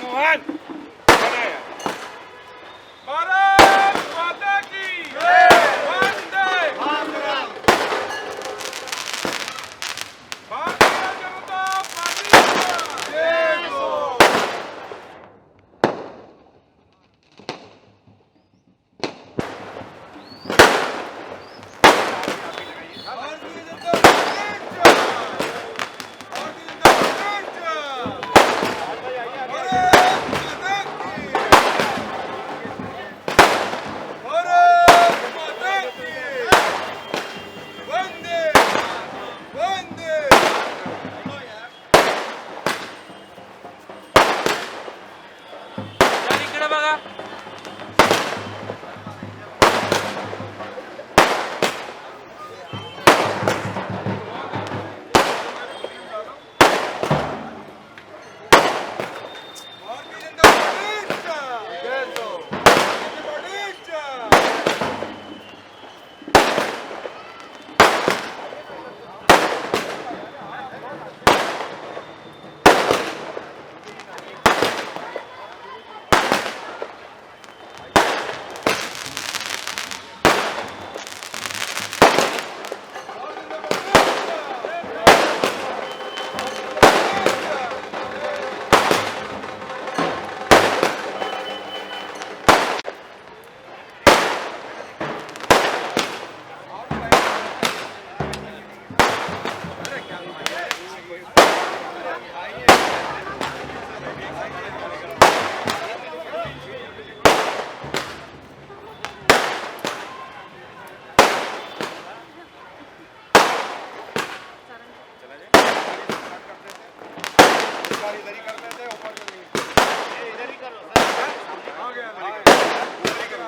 मोहन भारत माता की वंदे मातरम। भारतीय जनता पार्टी की जय हो।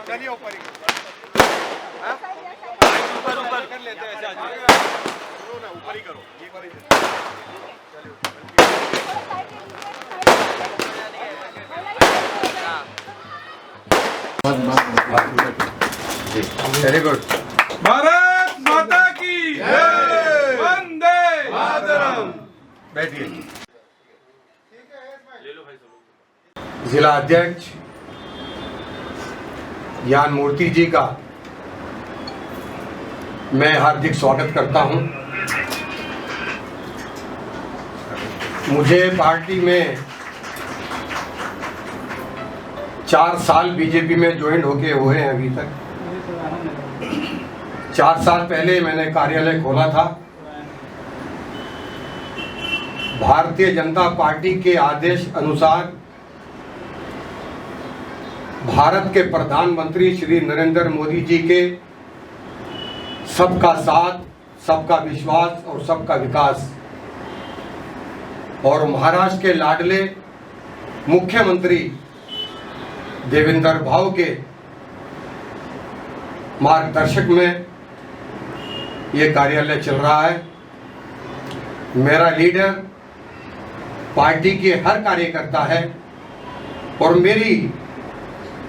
चलिए ऊपर ही ऊपर कर लेते हैं ऐसे ना ऊपर ही करो एक बार वेरी गुड। भारत माता की जय, वंदे मातरम। बैठिए। जिला अध्यक्ष ज्ञान मूर्ति जी का मैं हार्दिक स्वागत करता हूं। मुझे पार्टी में 4 साल बीजेपी में ज्वाइन होके हुए हैं अभी तक। 4 साल पहले मैंने कार्यालय खोला था। भारतीय जनता पार्टी के आदेश अनुसार भारत के प्रधानमंत्री श्री नरेंद्र मोदी जी के सबका साथ, सबका विश्वास और सबका विकास और महाराष्ट्र के लाडले मुख्यमंत्री देवेंद्र भाव के मार्गदर्शक में ये कार्यालय चल रहा है। मेरा लीडर पार्टी के हर कार्यकर्ता है और मेरी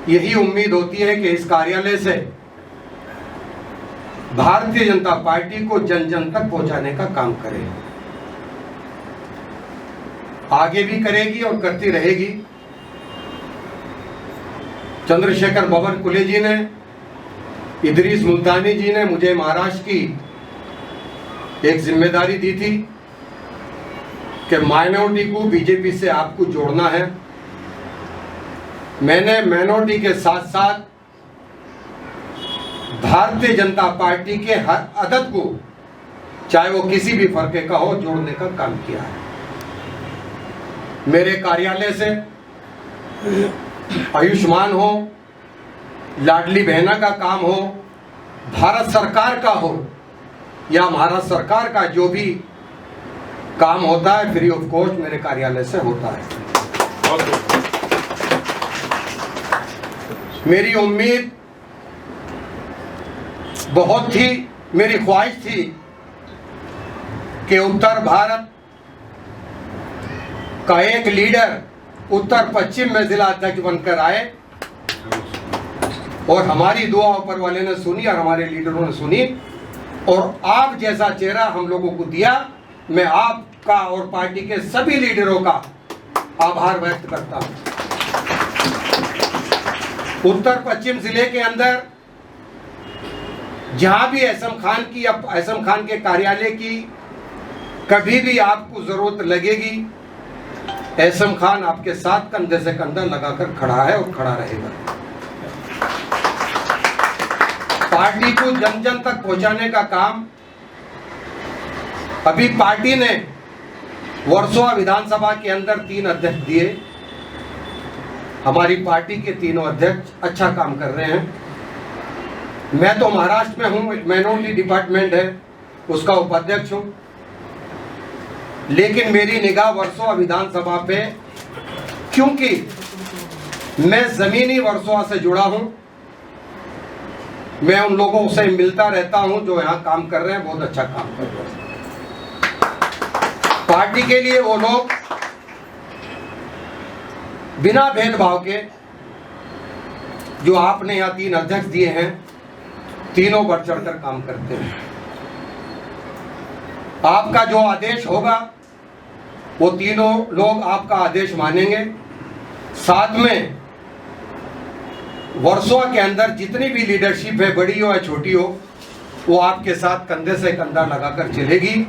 यही उम्मीद होती है कि इस कार्यालय से भारतीय जनता पार्टी को जन जन तक पहुंचाने का काम करे। आगे भी करेगी और करती रहेगी। चंद्रशेखर बावनकुले जी ने, इदरीस मुल्तानी जी ने मुझे महाराष्ट्र की एक जिम्मेदारी दी थी कि माइनॉरिटी को बीजेपी से आपको जोड़ना है। मैंने माइनॉरिटी के साथ साथ भारतीय जनता पार्टी के हर अदद को, चाहे वो किसी भी फरके का हो, जोड़ने का काम किया है। मेरे कार्यालय से आयुष्मान हो, लाडली बहना का काम हो, भारत सरकार का हो या महाराष्ट्र सरकार का जो भी काम होता है फ्री ऑफ कॉस्ट मेरे कार्यालय से होता है। मेरी उम्मीद बहुत थी, मेरी ख्वाहिश थी कि उत्तर भारत का एक लीडर उत्तर पश्चिम में जिला अध्यक्ष बनकर आए और हमारी दुआ ऊपर वाले ने सुनी और हमारे लीडरों ने सुनी और आप जैसा चेहरा हम लोगों को दिया। मैं आपका और पार्टी के सभी लीडरों का आभार व्यक्त करता हूं। उत्तर पश्चिम जिले के अंदर जहां भी एसएम खान के कार्यालय की कभी भी आपको जरूरत लगेगी, एसएम खान आपके साथ कंधे से कंधा लगाकर खड़ा है और खड़ा रहेगा। पार्टी को जन जन तक पहुंचाने का काम अभी पार्टी ने वर्सोवा विधानसभा के अंदर 3 अध्यक्ष दिए। हमारी पार्टी के तीनों अध्यक्ष अच्छा काम कर रहे हैं। मैं तो महाराष्ट्र में हूं, माइनॉरिटी डिपार्टमेंट है, उसका उपाध्यक्ष हूं, लेकिन मेरी निगाह वर्सोवा विधानसभा पे, क्योंकि मैं जमीनी वर्सोवा से जुड़ा हूं, मैं उन लोगों से मिलता रहता हूं जो यहां काम कर रहे हैं, बहुत अच्छा काम कर रहे हैं। पार्टी के लिए वो लोग बिना भेदभाव के, जो आपने यहां 3 अध्यक्ष दिए हैं, तीनों बढ़ चढ़कर काम करते हैं। आपका जो आदेश होगा वो तीनों लोग आपका आदेश मानेंगे। साथ में वर्सोवा के अंदर जितनी भी लीडरशिप है, बड़ी हो या छोटी हो, वो आपके साथ कंधे से कंधा लगाकर चलेगी,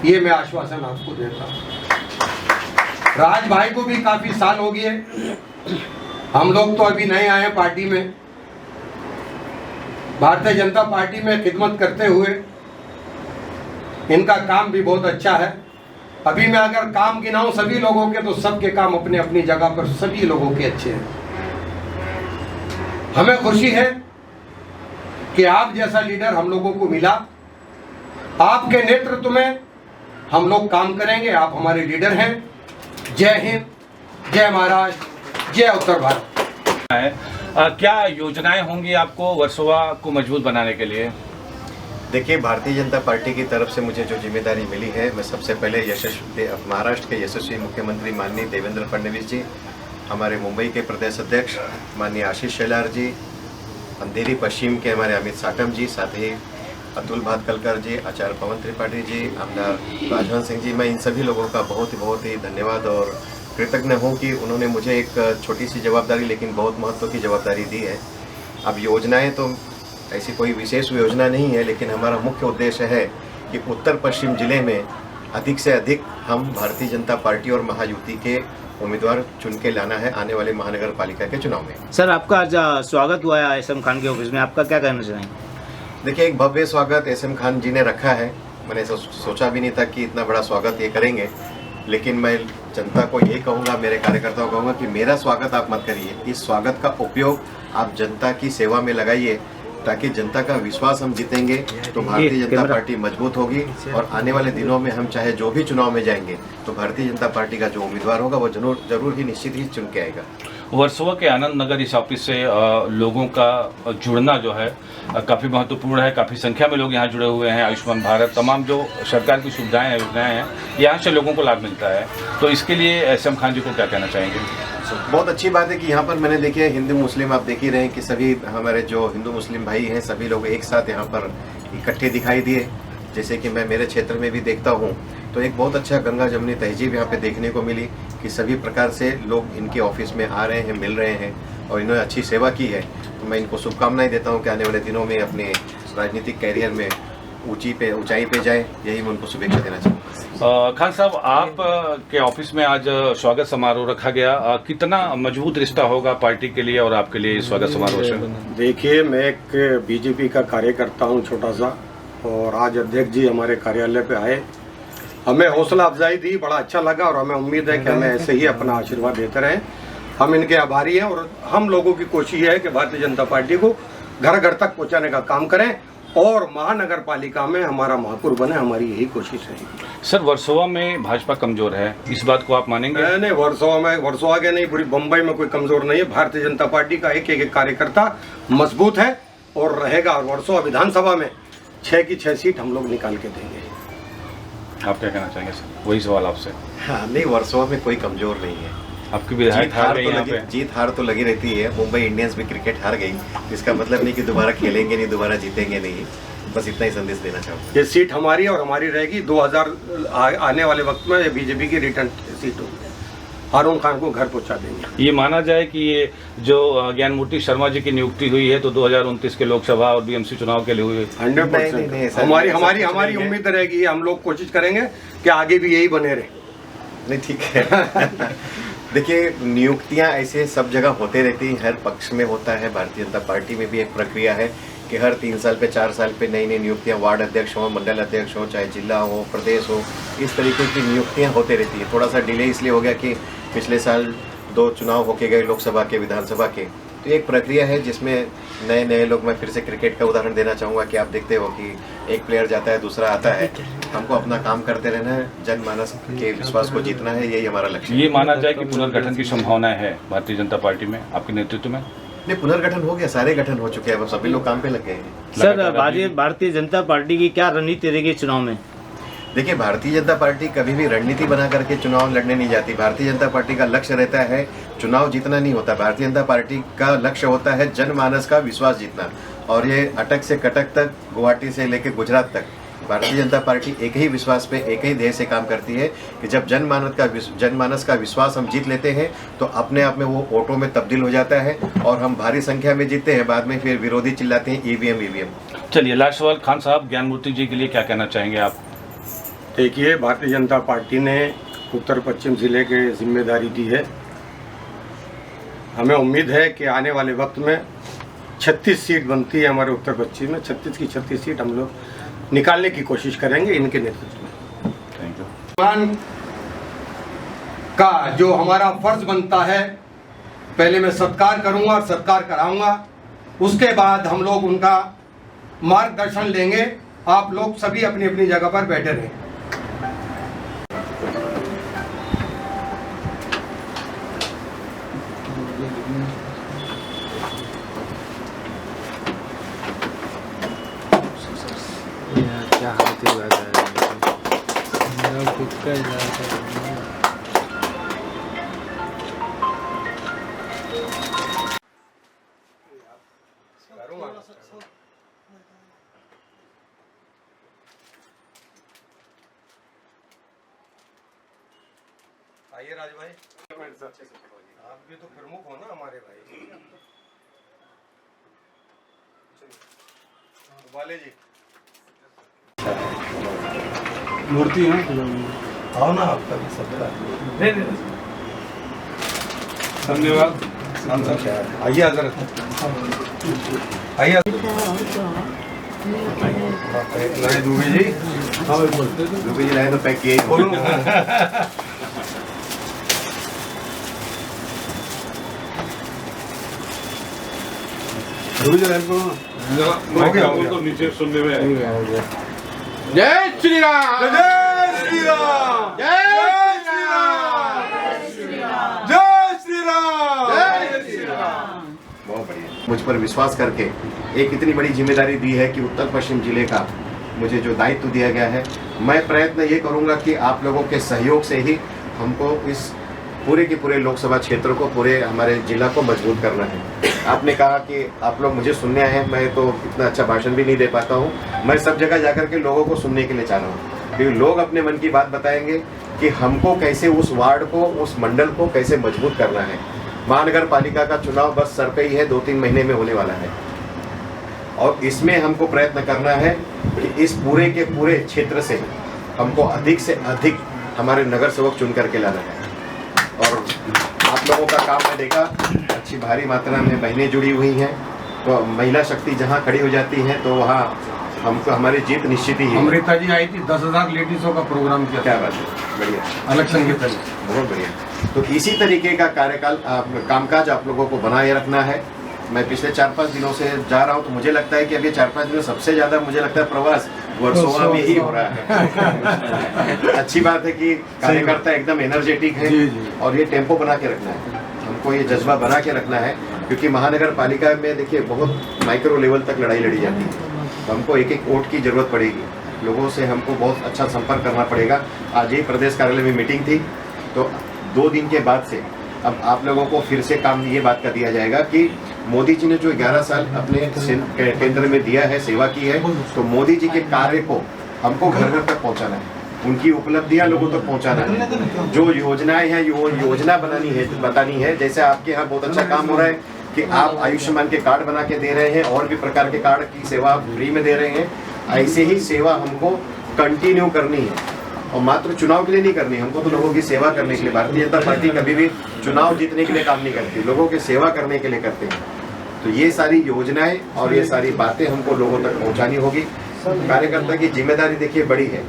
ये मैं आश्वासन आपको देता हूं। राज भाई को भी काफी साल हो गए, हम लोग तो अभी नए आए पार्टी में, भारतीय जनता पार्टी में खिदमत करते हुए। इनका काम भी बहुत अच्छा है। अभी मैं अगर काम गिनाऊं सभी लोगों के, तो सबके काम अपने अपनी जगह पर सभी लोगों के अच्छे हैं। हमें खुशी है कि आप जैसा लीडर हम लोगों को मिला। आपके नेतृत्व में हम लोग काम करेंगे। आप हमारे लीडर हैं। जय हिंद, जय महाराष्ट्र, जय उत्तर भारत। क्या योजनाएं होंगी आपको वर्सोवा को मजबूत बनाने के लिए? देखिए, भारतीय जनता पार्टी की तरफ से मुझे जो जिम्मेदारी मिली है, मैं सबसे पहले महाराष्ट्र के यशस्वी मुख्यमंत्री माननीय देवेंद्र फडणवीस जी, हमारे मुंबई के प्रदेश अध्यक्ष माननीय आशीष शेलार जी, अंधेरी पश्चिम के हमारे अमित साटम जी, साथ ही अतुल भातखलकर जी, आचार्य पवन त्रिपाठी जी, आमदार राजवंत सिंह जी, मैं इन सभी लोगों का बहुत ही धन्यवाद और कृतज्ञ हूँ कि उन्होंने मुझे एक छोटी सी जवाबदारी लेकिन बहुत महत्व की जवाबदारी दी है। अब योजनाएं तो ऐसी कोई विशेष योजना नहीं है, लेकिन हमारा मुख्य उद्देश्य है कि उत्तर पश्चिम जिले में अधिक से अधिक हम भारतीय जनता पार्टी और महायुति के उम्मीदवार चुन के लाना है आने वाले महानगर पालिका के चुनाव में। सर, आपका आज स्वागत हुआ है एसएम खान के ऑफिस में, आपका क्या कहना चाहेंगे? देखिए, एक भव्य स्वागत एसएम खान जी ने रखा है। मैंने सोचा भी नहीं था कि इतना बड़ा स्वागत ये करेंगे, लेकिन मैं जनता को यही कहूँगा, मेरे कार्यकर्ताओं को कहूँगा कि मेरा स्वागत आप मत करिए। इस स्वागत का उपयोग आप जनता की सेवा में लगाइए, ताकि जनता का विश्वास हम जीतेंगे तो भारतीय जनता पार्टी मजबूत होगी। और आने वाले दिनों में हम चाहे जो भी चुनाव में जाएंगे तो भारतीय जनता पार्टी का जो उम्मीदवार होगा वो जरूर ही निश्चित ही चुन के आएगा। वर्सोवा के आनंद नगर इस ऑफिस से लोगों का जुड़ना जो है काफ़ी महत्वपूर्ण है। काफ़ी संख्या में लोग यहाँ जुड़े हुए हैं। आयुष्मान भारत, तमाम जो सरकार की सुविधाएं हैं, योजनाएं हैं, यहाँ से लोगों को लाभ मिलता है। तो इसके लिए एसएम खान जी को क्या कहना चाहेंगे? बहुत अच्छी बात है कि यहाँ पर मैंने देखिए हिंदू मुस्लिम, आप देख ही रहे हैं कि सभी हमारे जो हिंदू मुस्लिम भाई हैं सभी लोग एक साथ यहाँ पर इकट्ठे दिखाई दिए। जैसे कि मैं मेरे क्षेत्र में भी देखता हूँ तो एक बहुत अच्छा गंगा जमुनी तहजीब यहाँ पे देखने को मिली कि सभी प्रकार से लोग इनके ऑफिस में आ रहे हैं, मिल रहे हैं और इन्होंने अच्छी सेवा की है। तो मैं इनको शुभकामनाएं देता हूँ कि आने वाले दिनों में अपने राजनीतिक कैरियर में ऊंचाई पे जाए, यही मैं उनको शुभेच्छा देना चाहूँगा। खान साहब, आप के ऑफिस में आज स्वागत समारोह रखा गया, कितना मजबूत रिश्ता होगा पार्टी के लिए और आपके लिए स्वागत समारोह से? देखिए, मैं एक बीजेपी का कार्यकर्ता हूँ छोटा सा, और आज अध्यक्ष जी हमारे कार्यालय पे आए, हमें हौसला अफजाई दी, बड़ा अच्छा लगा और हमें उम्मीद है कि हमें ऐसे ही अपना आशीर्वाद देते रहें। हम इनके आभारी हैं और हम लोगों की कोशिश है कि भारतीय जनता पार्टी को घर घर तक पहुंचाने का काम करें और महानगर पालिका में हमारा महापौर बने, हमारी यही कोशिश है। सर, वर्सोवा में भाजपा कमजोर है, इस बात को आप मानेंगे? नहीं, वर्सोवा के नहीं, पूरी बम्बई में कोई कमजोर नहीं है। भारतीय जनता पार्टी का एक एक कार्यकर्ता मजबूत है और रहेगा, और वर्सोवा विधानसभा में 6 की 6 सीट हम लोग निकाल के देंगे। आप क्या कहना चाहेंगे सर? वही सवाल आपसे। हाँ, नहीं, वर्सोवा में कोई कमजोर नहीं है। आपकी विधायक जीत हार तो लगी रहती है। मुंबई इंडियंस भी क्रिकेट हार गई, इसका मतलब नहीं कि दोबारा खेलेंगे नहीं, दोबारा जीतेंगे नहीं। बस इतना ही संदेश देना चाहूँगा। ये सीट हमारी और हमारी रहेगी। 2000 आने वाले वक्त में बीजेपी की रिटर्न सीट होगी। हारून खान को घर पहुंचा देंगे। ये माना जाए कि ये जो ज्ञानमूर्ति शर्मा जी की नियुक्ति हुई है तो 2029 के लोकसभा और बीएमसी चुनाव के लिए हुई 100% हमारी उम्मीद रहेगी, हम लोग कोशिश करेंगे कि आगे भी यही बने रहे। नहीं, ठीक है। देखिए, नियुक्तियां ऐसे सब जगह होते रहती हैं, हर पक्ष में होता है। भारतीय जनता पार्टी में भी एक प्रक्रिया है कि हर 3 साल पे 4 साल पे नई नई नियुक्तियां, वार्ड अध्यक्ष हो, मंडल अध्यक्ष हो, चाहे जिला हो, प्रदेश हो, इस तरीके की नियुक्तियां होते रहती है। थोड़ा सा डिले इसलिए हो गया कि पिछले साल 2 चुनाव होके गए, लोकसभा के, विधानसभा के। तो एक प्रक्रिया है जिसमें नए नए लोग, मैं फिर से क्रिकेट का उदाहरण देना चाहूँगा कि आप देखते हो कि एक प्लेयर जाता है, दूसरा आता है। हमको अपना काम करते रहना है, जनमानस के विश्वास को जीतना है, यही हमारा लक्ष्य है। ये माना जाए कि पुनर्गठन की संभावना है भारतीय जनता पार्टी में आपके नेतृत्व में? नहीं, पुनर्गठन हो गया, सारे गठन हो चुके हैं, अब सभी लोग काम पे लग गए हैं। सर, भारतीय जनता पार्टी की क्या रणनीति रहेगी चुनाव में? देखिए, भारतीय जनता पार्टी कभी भी रणनीति बना करके चुनाव लड़ने नहीं जाती। भारतीय जनता पार्टी का लक्ष्य रहता है चुनाव जीतना नहीं होता। भारतीय जनता पार्टी का लक्ष्य होता है जनमानस का विश्वास जीतना। और ये अटक से कटक तक, गुवाहाटी से लेकर गुजरात तक, भारतीय जनता पार्टी एक ही विश्वास पे, एक ही ध्येय से काम करती है कि जब जनमानस का विश्वास हम जीत लेते हैं तो अपने आप में वो वोटों में तब्दील हो जाता है और हम भारी संख्या में जीतते हैं। बाद में फिर विरोधी चिल्लाते हैं ईवीएम। चलिए, लास्ट सवाल खान साहब, ज्ञानमूर्ति जी के लिए क्या कहना चाहेंगे आप? देखिए, भारतीय जनता पार्टी ने उत्तर पश्चिम जिले के जिम्मेदारी दी है। हमें उम्मीद है कि आने वाले वक्त में 36 सीट बनती है हमारे उत्तर पश्चिम में, 36 की 36 सीट हम लोग निकालने की कोशिश करेंगे इनके नेतृत्व में। Thank you. सम्मान का जो हमारा फर्ज बनता है, पहले मैं सत्कार करूंगा और सत्कार कराऊंगा, उसके बाद हम लोग उनका मार्गदर्शन लेंगे। आप लोग सभी अपनी अपनी जगह पर बैठे रहें। क्या हालत है मेरा खुद का इलाज है। आइए राज भाई, आप भी तो प्रमुख हो ना हमारे भाई। वाले जी मूर्ति है आओ ना, आपका भी सबका धन्यवाद। आइए हजरत, आइए नए दुबे जी। दुबे जी लाए तो पैक किए हो गया तो नीचे सुनने में जय श्री राम, जय श्री राम, जय श्री राम, जय श्री राम, जय श्री राम। बहुत बढ़िया। मुझ पर विश्वास करके एक इतनी बड़ी जिम्मेदारी दी है कि उत्तर पश्चिम जिले का मुझे जो दायित्व दिया गया है, मैं प्रयत्न ये करूंगा कि आप लोगों के सहयोग से ही हमको इस पूरे के पूरे लोकसभा क्षेत्र को, पूरे हमारे जिला को मजबूत करना है। आपने कहा कि आप लोग मुझे सुनने आए हैं, मैं तो इतना अच्छा भाषण भी नहीं दे पाता हूँ। मैं सब जगह जाकर के लोगों को सुनने के लिए चाह रहा हूँ, क्योंकि लोग अपने मन की बात बताएंगे कि हमको कैसे उस वार्ड को, उस मंडल को कैसे मजबूत करना है। महानगर पालिका का चुनाव बस सर पे ही है, 2-3 महीने में होने वाला है और इसमें हमको प्रयत्न करना है कि इस पूरे के पूरे क्षेत्र से हमको अधिक से अधिक हमारे नगर सेवक चुन करके लाना है। और आप लोगों का काम मैं देखा, अच्छी भारी मात्रा में बहनें जुड़ी हुई हैं, तो महिला शक्ति जहाँ खड़ी हो जाती है तो वहाँ हमको हमारी जीत निश्चित ही है। अमृता जी आई थी, 10,000 लेडीजों का प्रोग्राम किया। क्या बात है, बढ़िया, अलग संगीत है, बहुत बढ़िया। तो इसी तरीके का कार्यकाल, कामकाज आप लोगों को बनाए रखना है। मैं पिछले 4-5 दिनों से जा रहा हूँ तो मुझे लगता है कि अभी 4-5 दिनों सबसे ज़्यादा मुझे लगता है प्रवास वर्सोवा में ही हो रहा है। अच्छी बात है कि कार्यकर्ता एकदम एनर्जेटिक है और ये टेम्पो बना के रखना है, हमको ये जज्बा बना के रखना है, क्योंकि महानगर पालिका में देखिए बहुत माइक्रो लेवल तक लड़ाई लड़ी जाती है। तो हमको एक एक वोट की जरूरत पड़ेगी, लोगों से हमको बहुत अच्छा संपर्क करना पड़ेगा। आज ही प्रदेश कार्यालय में मीटिंग थी, तो 2 दिन के बाद से अब आप लोगों को फिर से काम ये बात का दिया जाएगा कि मोदी जी ने जो 11 साल अपने केंद्र में दिया है, सेवा की है, तो मोदी जी के कार्य को हमको घर घर तक पहुंचाना है। उनकी उपलब्धियां लोगों तक पहुंचाना है, जो योजनाएं हैं वो योजना बतानी है। जैसे आपके यहाँ बहुत अच्छा काम हो रहा है कि आप आयुष्मान के कार्ड बना के दे रहे हैं और भी प्रकार के कार्ड की सेवा फ्री में दे रहे हैं, ऐसे ही सेवा हमको कंटिन्यू करनी है और मात्र चुनाव के लिए नहीं करनी है, हमको तो लोगों की सेवा करने के लिए। भारतीय जनता पार्टी कभी भी चुनाव जीतने के लिए काम नहीं करती, लोगों की सेवा करने के लिए करते हैं। तो ये सारी योजनाएं और ये सारी बातें हमको लोगों तक पहुंचानी होगी। कार्यकर्ता की जिम्मेदारी देखिए बड़ी है,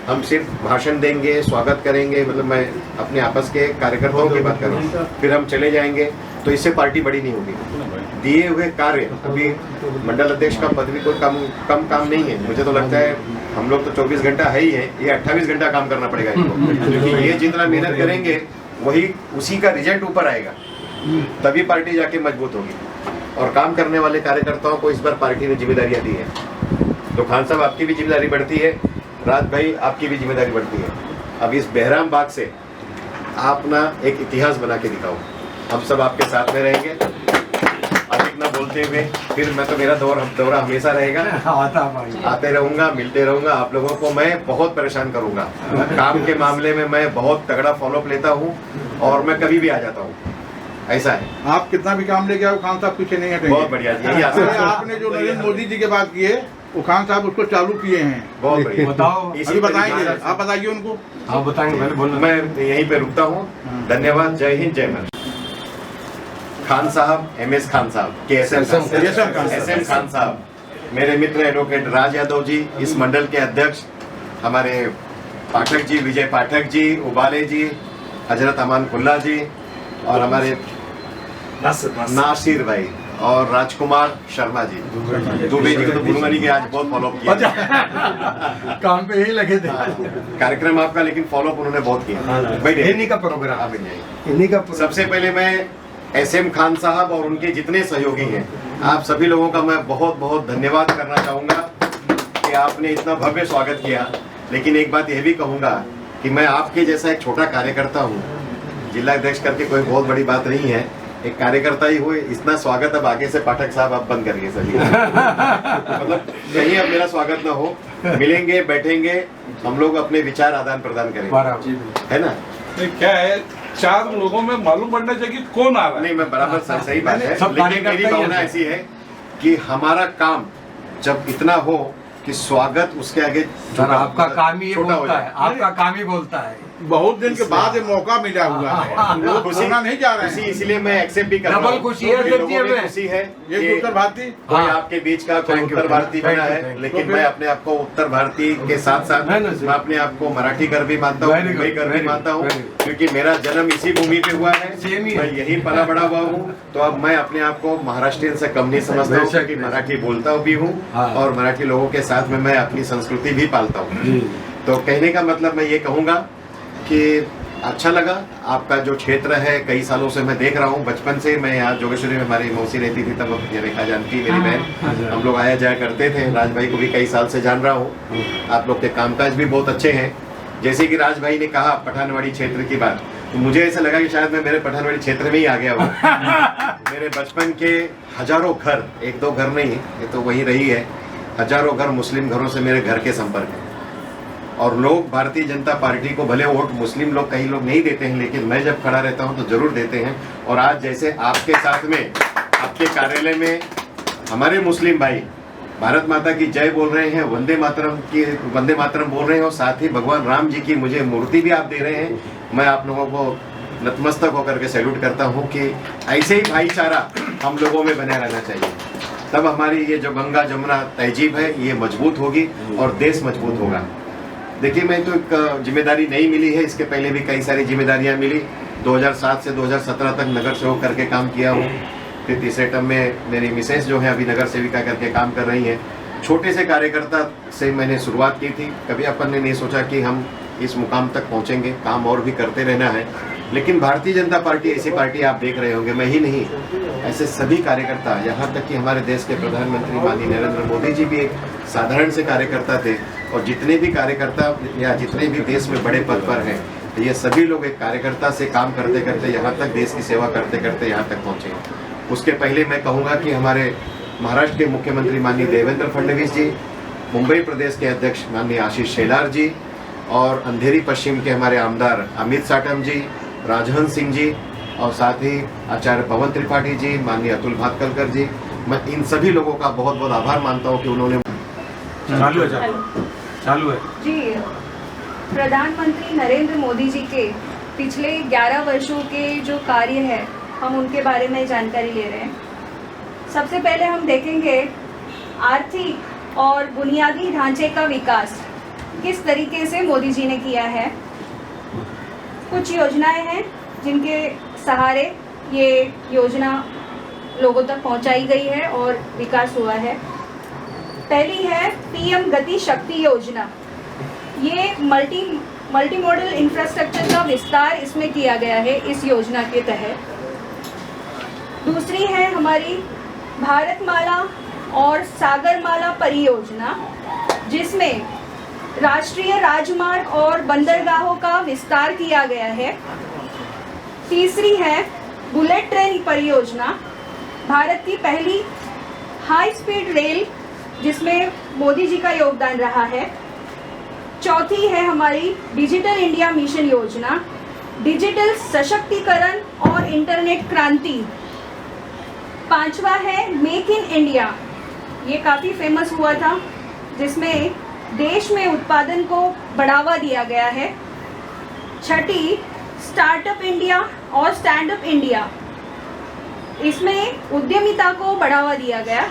हम सिर्फ भाषण देंगे, स्वागत करेंगे, मतलब मैं अपने आपस के कार्यकर्ताओं की बात करूँ, फिर हम चले जाएंगे, तो इससे पार्टी बड़ी नहीं होगी। दिए हुए कार्य, अभी मंडल अध्यक्ष का पद भी कोई कम काम नहीं है। मुझे तो लगता है हम लोग तो 24 घंटा है ही है, ये 28 घंटा काम करना पड़ेगा इनको, क्योंकि ये जितना मेहनत करेंगे वही उसी का रिजल्ट ऊपर आएगा, तभी पार्टी जाके मजबूत होगी। और काम करने वाले कार्यकर्ताओं को इस बार पार्टी ने जिम्मेदारियां दी है, तो खान साहब आपकी भी जिम्मेदारी बढ़ती है, राज भाई आपकी भी जिम्मेदारी बढ़ती है। अब इस बहराम बाग से आप ना एक इतिहास बना के दिखाओ, हम सब आपके साथ में रहेंगे। अधिक ना बोलते हुए, फिर मैं तो मेरा दौरा हमेशा रहेगा, आते रहूंगा, मिलते रहूंगा। आप लोगों को मैं बहुत परेशान करूंगा, काम के मामले में मैं बहुत तगड़ा फॉलोअप लेता हूँ और मैं कभी भी आ जाता हूँ, ऐसा है। आप कितना भी काम लेके आओ, खान साहब पीछे नहीं हटेंगे। बहुत बढ़िया, यही आशा है। आपने जो नरेंद्र मोदी जी की बात की है, वो खान साहब उसको चालू किए हैं। बहुत बढ़िया, बताओ, अभी बताएंगे, आप बताइए उनको। हाँ बताएंगे, मैं यहीं पे रुकता हूँ। धन्यवाद, जय हिंद, जय भारत। खान साहब, MS खान साहब, SM खान साहब, मेरे मित्र एडवोकेट राज यादव जी, इस मंडल के अध्यक्ष, हमारे पाठक जी, विजय पाठक जी, उबाले जी, हजरत अमान खुल्ला जी, और हमारे नासिर भाई और राजकुमार शर्मा जी, दुबे जी को तो भूलूंगा नहीं कि आज बहुत फॉलोअप किया, काम पे यही लगे थे। कार्यक्रम आपका, लेकिन फॉलोअप उन्होंने बहुत किया। बैठे, इन्हीं का प्रोग्राम, आप जाइए। इन्हीं का सबसे पहले मैं SM खान साहब और उनके जितने सहयोगी हैं, आप सभी लोगों का मैं बहुत बहुत धन्यवाद करना चाहूँगा कि आपने इतना भव्य स्वागत किया। लेकिन एक बात यह भी कहूँगा कि मैं आपके जैसा एक छोटा कार्यकर्ता हूँ, जिला अध्यक्ष करके कोई बहुत बड़ी बात नहीं है, एक कार्यकर्ता ही हुए। इतना स्वागत अब आगे से पाठक साहब आप बंद करिए सभी मतलब कहीं अब मेरा स्वागत ना हो, मिलेंगे, बैठेंगे, हम लोग अपने विचार आदान प्रदान करेंगे, है ना। क्या है, 4 लोगों में मालूम पड़ना चाहिए कौन आ रहा है। नहीं, मैं बराबर सही बात है, सब लेकिन मेरी भावना ऐसी है कि हमारा काम जब इतना हो कि स्वागत उसके आगे सर, आपका काम ही ये छोटा हो बोलता जाए। है, आपका काम ही बोलता है। बहुत दिन के बाद ये मौका मिला हुआ है, हम लोग घोषणा नहीं जा रहे हैं। इसलिए मैं एक्सेप्ट भी कर रहा डबल हूं। खुशी है, क्योंकि देखिए लोगों में हमें। खुशी है ये कि उत्तर भारतीय कोई हाँ। आपके बीच का कोई Thank you, उत्तर भारतीय thank बना you, है, thank you। लेकिन तो मैं अपने आप को उत्तर भारतीय के साथ साथ नहीं, नहीं, मैं अपने आप को मराठी कर भी मानता हूँ, Very good, मुंबई कर भी very good, मानता हूँ, very good। क्योंकि मेरा जन्म इसी भूमि पे हुआ है, Same ही है। मैं यही पला बड़ा हुआ हूँ। तो अब मैं अपने आप को महाराष्ट्रियन से कम नहीं समझता हूँ, बेशक, क्योंकि बेशक। मराठी बोलता भी हूँ हाँ। और मराठी लोगों के साथ में मैं अपनी संस्कृति भी पालता हूँ। तो कहने का मतलब मैं ये कहूँगा कि अच्छा लगा आपका जो क्षेत्र है, कई सालों से मैं देख रहा हूँ, बचपन से मैं यहाँ जोगेश्वरी में हमारी मौसी रहती थी, तब ये रेखा जानती मेरी बहन, हम लोग आया जाया करते थे। राज भाई को भी कई साल से जान रहा हूँ, आप लोग के कामकाज भी बहुत अच्छे हैं। जैसे कि राज भाई ने कहा पठानवाड़ी क्षेत्र की बात, तो मुझे ऐसा लगा कि शायद मैं मेरे पठानवाड़ी क्षेत्र में ही आ गया हूँ। मेरे बचपन के हजारों घर, 1-2 घर नहीं, ये तो वही रही है, हजारों घर मुस्लिम घरों से मेरे घर के संपर्क है। और लोग भारतीय जनता पार्टी को भले वोट मुस्लिम लोग, कई लोग नहीं देते हैं, लेकिन मैं जब खड़ा रहता हूं तो जरूर देते हैं। और आज जैसे आपके साथ में, आपके कार्यालय में हमारे मुस्लिम भाई भारत माता की जय बोल रहे हैं, वंदे मातरम बोल रहे हैं, और साथ ही भगवान राम जी की मुझे मूर्ति भी आप दे रहे हैं, मैं आप लोगों को नतमस्तक होकर के सैल्यूट करता हूं कि ऐसे ही भाईचारा हम लोगों में बने रहना चाहिए। तब हमारी ये जो गंगा जमुना तहजीब है ये मजबूत होगी और देश मजबूत होगा। देखिए, मैं तो एक जिम्मेदारी नहीं मिली है, इसके पहले भी कई सारी जिम्मेदारियां मिली। 2007 से 2017 तक नगर सेवक करके काम किया हूँ। फिर तीसरे टर्म में मेरी मिसेस जो है अभी नगर सेविका करके काम कर रही हैं। छोटे से कार्यकर्ता से मैंने शुरुआत की थी, कभी अपन ने नहीं सोचा कि हम इस मुकाम तक पहुँचेंगे। काम और भी करते रहना है, लेकिन भारतीय जनता पार्टी ऐसी पार्टी आप देख रहे होंगे, मैं ही नहीं, ऐसे सभी कार्यकर्ता, यहाँ तक कि हमारे देश के प्रधानमंत्री माननीय नरेंद्र मोदी जी भी एक साधारण से कार्यकर्ता थे। और जितने भी कार्यकर्ता या जितने भी देश में बड़े पद पर हैं, तो ये सभी लोग एक कार्यकर्ता से काम करते करते यहाँ तक, देश की सेवा करते करते यहाँ तक पहुँचे। उसके पहले मैं कहूँगा कि हमारे महाराष्ट्र के मुख्यमंत्री माननीय देवेंद्र फडणवीस जी, मुंबई प्रदेश के अध्यक्ष माननीय आशीष शेलार जी, और अंधेरी पश्चिम के हमारे आमदार अमित साटम जी, राजहंस सिंह जी और साथ ही आचार्य पवन त्रिपाठी जी, माननीय अतुल भातखलकर जी, मैं इन सभी लोगों का बहुत बहुत आभार मानता हूँ कि उन्होंने चालू है जी। प्रधानमंत्री नरेंद्र मोदी जी के पिछले 11 वर्षों के जो कार्य है, हम उनके बारे में जानकारी ले रहे हैं। सबसे पहले हम देखेंगे आर्थिक और बुनियादी ढांचे का विकास किस तरीके से मोदी जी ने किया है। कुछ योजनाएं हैं जिनके सहारे ये योजना लोगों तक पहुंचाई गई है और विकास हुआ है। पहली है पीएम गति शक्ति योजना। ये मल्टी मॉडल इंफ्रास्ट्रक्चर का विस्तार इसमें किया गया है इस योजना के तहत। दूसरी है हमारी भारतमाला और सागरमाला परियोजना, जिसमें राष्ट्रीय राजमार्ग और बंदरगाहों का विस्तार किया गया है। तीसरी है बुलेट ट्रेन परियोजना, भारत की पहली हाई स्पीड रेल जिसमें मोदी जी का योगदान रहा है। चौथी है हमारी डिजिटल इंडिया मिशन योजना, डिजिटल सशक्तिकरण और इंटरनेट क्रांति। पांचवा है मेक इन इंडिया, ये काफ़ी फेमस हुआ था, जिसमें देश में उत्पादन को बढ़ावा दिया गया है। छठी स्टार्टअप इंडिया और स्टैंड अप इंडिया, इसमें उद्यमिता को बढ़ावा दिया गया।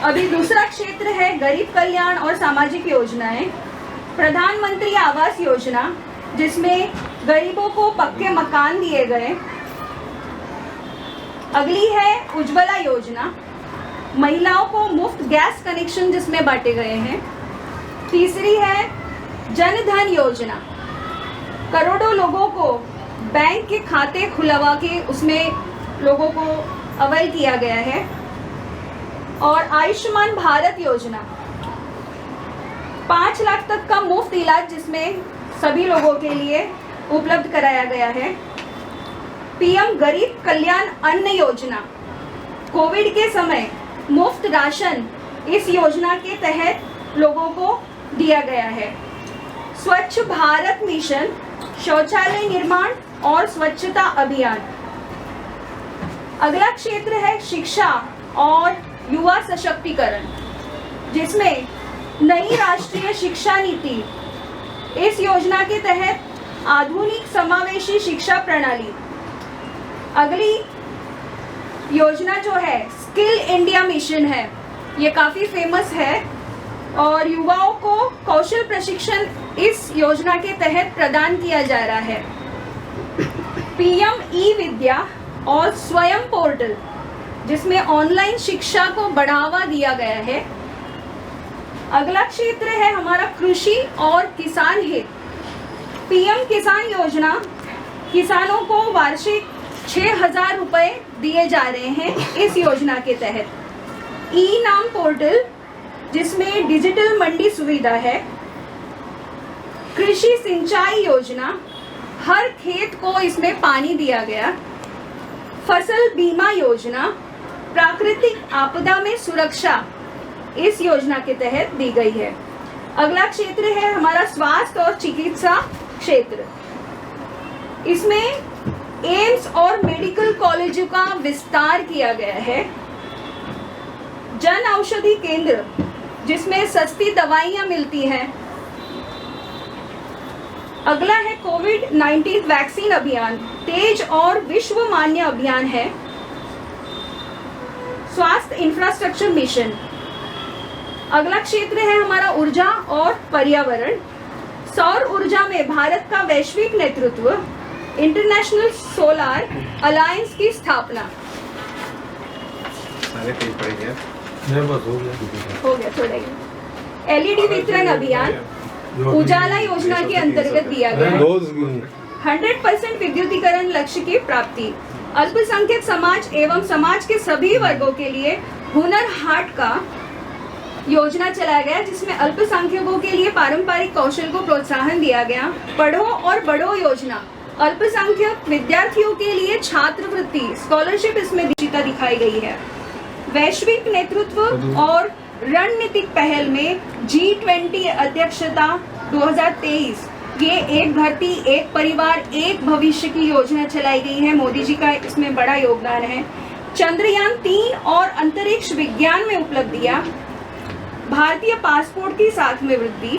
अभी दूसरा क्षेत्र है गरीब कल्याण और सामाजिक योजनाएं। प्रधानमंत्री आवास योजना, जिसमें गरीबों को पक्के मकान दिए गए। अगली है उज्ज्वला योजना, महिलाओं को मुफ्त गैस कनेक्शन जिसमें बांटे गए हैं। तीसरी है जन धन योजना, करोड़ों लोगों को बैंक के खाते खुलवा के उसमें लोगों को अवेल किया गया है। और आयुष्मान भारत योजना, 5 लाख तक का मुफ्त इलाज जिसमें सभी लोगों के लिए उपलब्ध कराया गया है। पीएम गरीब कल्याण अन्न योजना, कोविड के समय मुफ्त राशन इस योजना के तहत लोगों को दिया गया है। स्वच्छ भारत मिशन, शौचालय निर्माण और स्वच्छता अभियान। अगला क्षेत्र है शिक्षा और युवा सशक्तिकरण, जिसमें नई राष्ट्रीय शिक्षा नीति, इस योजना के तहत आधुनिक समावेशी शिक्षा प्रणाली। अगली योजना जो है स्किल इंडिया मिशन है, ये काफ़ी फेमस है और युवाओं को कौशल प्रशिक्षण इस योजना के तहत प्रदान किया जा रहा है। पीएम ई विद्या और स्वयं पोर्टल, जिसमें ऑनलाइन शिक्षा को बढ़ावा दिया गया है। अगला क्षेत्र है हमारा कृषि और किसान हित। पीएम किसान योजना, किसानों को वार्षिक 6,000 रुपए दिए जा रहे हैं इस योजना के तहत। ई नाम पोर्टल, जिसमें डिजिटल मंडी सुविधा है। कृषि सिंचाई योजना, हर खेत को इसमें पानी दिया गया। फसल बीमा योजना, प्राकृतिक आपदा में सुरक्षा इस योजना के तहत दी गई है। अगला क्षेत्र है हमारा स्वास्थ्य और चिकित्सा क्षेत्र। इसमें एम्स और मेडिकल कॉलेजों का विस्तार किया गया है। जन औषधि केंद्र, जिसमें सस्ती दवाइयां मिलती हैं। अगला है कोविड-19 वैक्सीन अभियान, तेज और विश्व मान्य अभियान है। स्वास्थ्य इंफ्रास्ट्रक्चर मिशन। अगला क्षेत्र है हमारा ऊर्जा और पर्यावरण। सौर ऊर्जा में भारत का वैश्विक नेतृत्व, इंटरनेशनल सोलार अलायंस की स्थापना। सारे पेज पढ़ गया। हो गया थोड़ा ही। एलईडी वितरण अभियान उजाला योजना के अंतर्गत दिया गया। 100% विद्युतीकरण लक्ष्य की प्राप्ति। अल्पसंख्यक समाज एवं समाज के सभी वर्गों के लिए हुनर हाट का योजना चलाया गया, जिसमें अल्पसंख्यकों के लिए पारंपरिक कौशल को प्रोत्साहन दिया गया। पढ़ो और बढ़ो योजना, अल्पसंख्यक विद्यार्थियों के लिए छात्रवृत्ति स्कॉलरशिप इसमें दिखाई गई है। वैश्विक नेतृत्व और रणनीतिक पहल में G20 अध्यक्षता 2023 ये एक धरती एक परिवार एक भविष्य की योजना चलाई गई है। मोदी जी का इसमें बड़ा योगदान है। चंद्रयान 3 और अंतरिक्ष विज्ञान में उपलब्धियां, भारतीय पासपोर्ट की साथ में वृद्धि,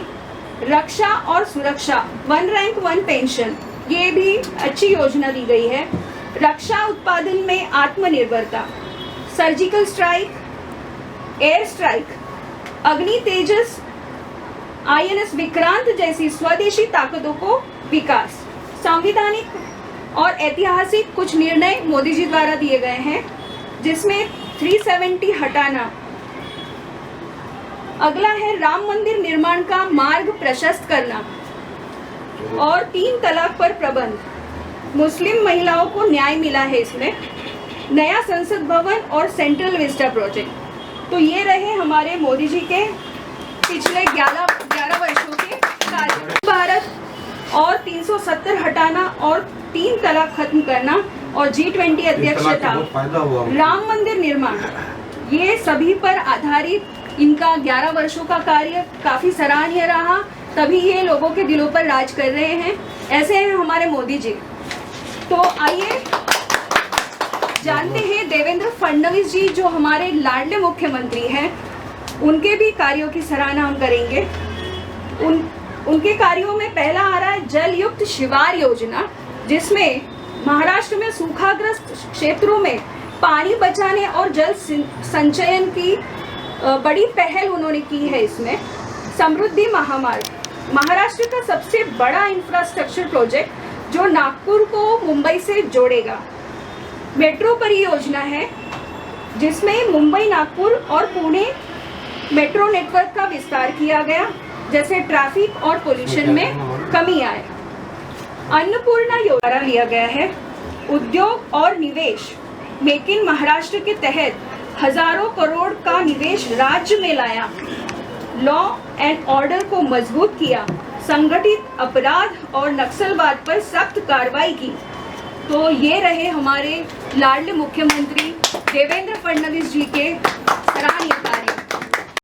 रक्षा और सुरक्षा, 1 रैंक 1 पेंशन, ये भी अच्छी योजना दी गई है। रक्षा उत्पादन में आत्मनिर्भरता, सर्जिकल स्ट्राइक, एयर स्ट्राइक, अग्नि तेजस, INS विक्रांत जैसी स्वदेशी ताकतों को विकास, संवैधानिक और ऐतिहासिक कुछ निर्णय मोदी जी द्वारा दिए गए हैं, जिसमें 370 हटाना। अगला है राम मंदिर निर्माण का मार्ग प्रशस्त करना और 3 तलाक पर प्रतिबंध। मुस्लिम महिलाओं को न्याय मिला है इसमें। नया संसद भवन और सेंट्रल विस्टा प्रोजेक्ट। तो ये रहे हमारे मोदी जी के पिछले 11 वर्षों के कार्य। भारत और 370 हटाना और 3 तलाक खत्म करना और G20 अध्यक्षता, राम मंदिर निर्माण, ये सभी पर आधारित इनका 11 वर्षों का कार्य काफी सराहनीय रहा, तभी ये लोगों के दिलों पर राज कर रहे हैं। ऐसे हैं हमारे मोदी जी। तो आइए जानते हैं देवेंद्र फडणवीस जी जो हमारे लाडले मुख्यमंत्री हैं, उनके भी कार्यों की सराहना हम करेंगे। उनके कार्यों में पहला आ रहा है जल युक्त शिवार योजना, जिसमें महाराष्ट्र में सूखाग्रस्त क्षेत्रों में पानी बचाने और जल संचयन की बड़ी पहल उन्होंने की है। इसमें समृद्धि महामार्ग, महाराष्ट्र का सबसे बड़ा इंफ्रास्ट्रक्चर प्रोजेक्ट जो नागपुर को मुंबई से जोड़ेगा। मेट्रो परियोजना है जिसमें मुंबई, नागपुर और पुणे मेट्रो नेटवर्क का विस्तार किया गया, जैसे ट्रैफिक और पोल्यूशन में कमी आए। अन्नपूर्णा योजना लिया गया है। उद्योग और निवेश, मेक इन महाराष्ट्र के तहत हजारों करोड़ का निवेश राज्य में लाया। लॉ एंड ऑर्डर को मजबूत किया, संगठित अपराध और नक्सलवाद पर सख्त कार्रवाई की। तो ये रहे हमारे लाडले मुख्यमंत्री देवेंद्र फडणवीस जी के सराहनीय कार्य।